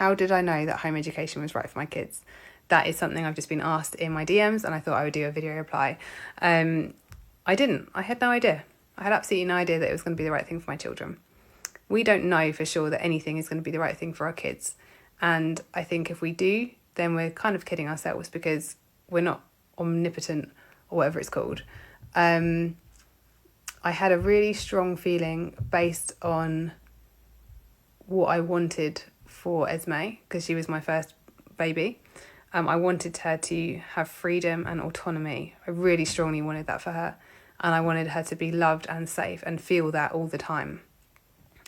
how did I know that home education was right for my kids? That is something I've just been asked in my DMs, and I thought I would do a video reply. I didn't. I had no idea. I had absolutely no idea that it was going to be the right thing for my children. We don't know for sure that anything is going to be the right thing for our kids. And I think if we do, then we're kind of kidding ourselves, because we're not omnipotent, or whatever it's called. I had a really strong feeling based on what I wanted for Esme, because she was my first baby. I wanted her to have freedom and autonomy. I really strongly wanted that for her. And I wanted her to be loved and safe and feel that all the time,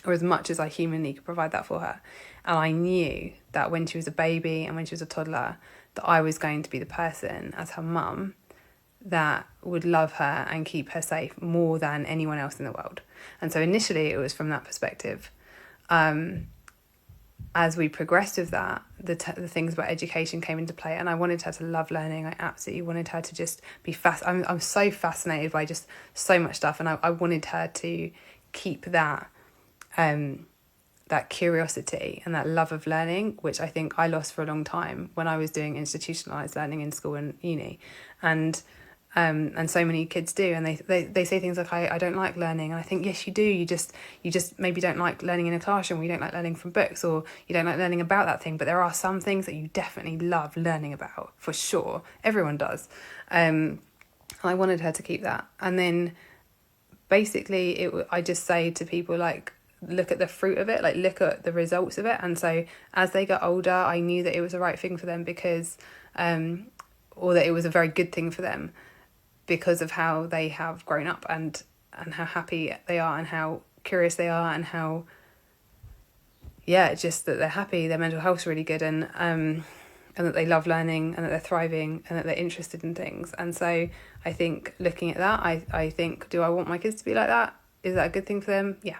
or as much as I humanly could provide that for her. And I knew that when she was a baby and when she was a toddler, that I was going to be the person as her mum that would love her and keep her safe more than anyone else in the world. And so initially it was from that perspective. As we progressed with that, the things about education came into play, and I wanted her to love learning. I absolutely wanted her to just be I'm so fascinated by just so much stuff, and I wanted her to keep that that curiosity and that love of learning, which I think I lost for a long time when I was doing institutionalized learning in school and uni. And so many kids do, and they say things like, I don't like learning. And I think, yes, you do. You just maybe don't like learning in a classroom, or you don't like learning from books, or you don't like learning about that thing. But there are some things that you definitely love learning about, for sure. Everyone does. I wanted her to keep that. And then basically I just say to people, like, look at the fruit of it, like look at the results of it. And so as they got older, I knew that it was the right thing for them, because or that it was a very good thing for them, because of how they have grown up and how happy they are and how curious they are, and how just that they're happy, their mental health's really good, and that they love learning, and that they're thriving, and that they're interested in things. And so I think looking at that, I think, do I want my kids to be like that? Is that a good thing for them? Yeah.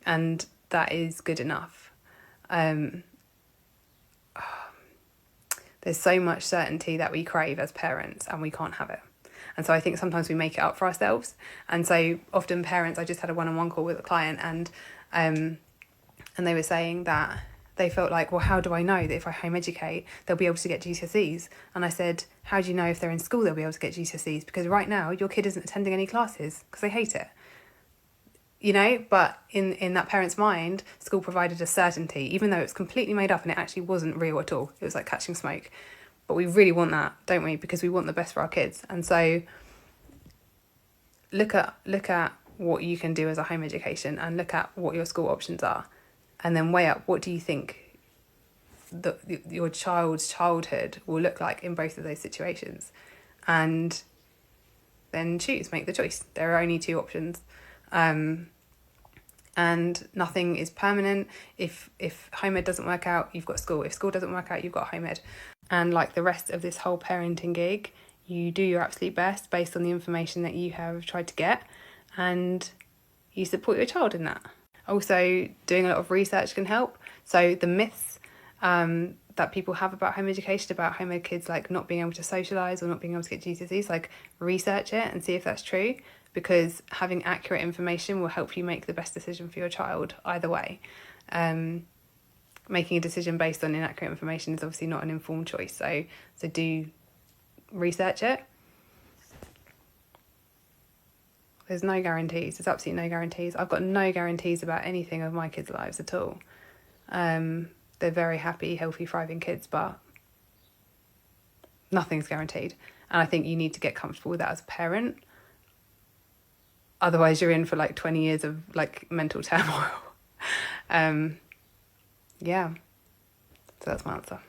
And that is good enough. There's so much certainty that we crave as parents, and we can't have it. And so I think sometimes we make it up for ourselves. And so often parents, I just had a one-on-one call with a client, and they were saying that they felt like, well, how do I know that if I home educate, they'll be able to get GCSEs? And I said, how do you know if they're in school they'll be able to get GCSEs? Because right now your kid isn't attending any classes because they hate it. You know, but in that parent's mind, school provided a certainty, even though it's completely made up and it actually wasn't real at all. It was like catching smoke. But we really want that, don't we? Because we want the best for our kids. And so look at what you can do as a home education, and look at what your school options are, and then weigh up, what do you think your child's childhood will look like in both of those situations, and then make the choice. There are only two options. And nothing is permanent. If home ed doesn't work out, you've got school. If school doesn't work out, you've got home ed. And like the rest of this whole parenting gig, you do your absolute best based on the information that you have tried to get, and you support your child in that. Also, doing a lot of research can help. So the myths that people have about home education, about home ed kids like not being able to socialise or not being able to get GCSEs, like research it and see if that's true, because having accurate information will help you make the best decision for your child either way. Making a decision based on inaccurate information is obviously not an informed choice, so do research it. There's no guarantees. There's absolutely no guarantees. I've got no guarantees about anything of my kids' lives at all. They're very happy, healthy, thriving kids, but nothing's guaranteed. And I think you need to get comfortable with that as a parent. Otherwise, you're in for like 20 years of like mental turmoil. So that's my answer.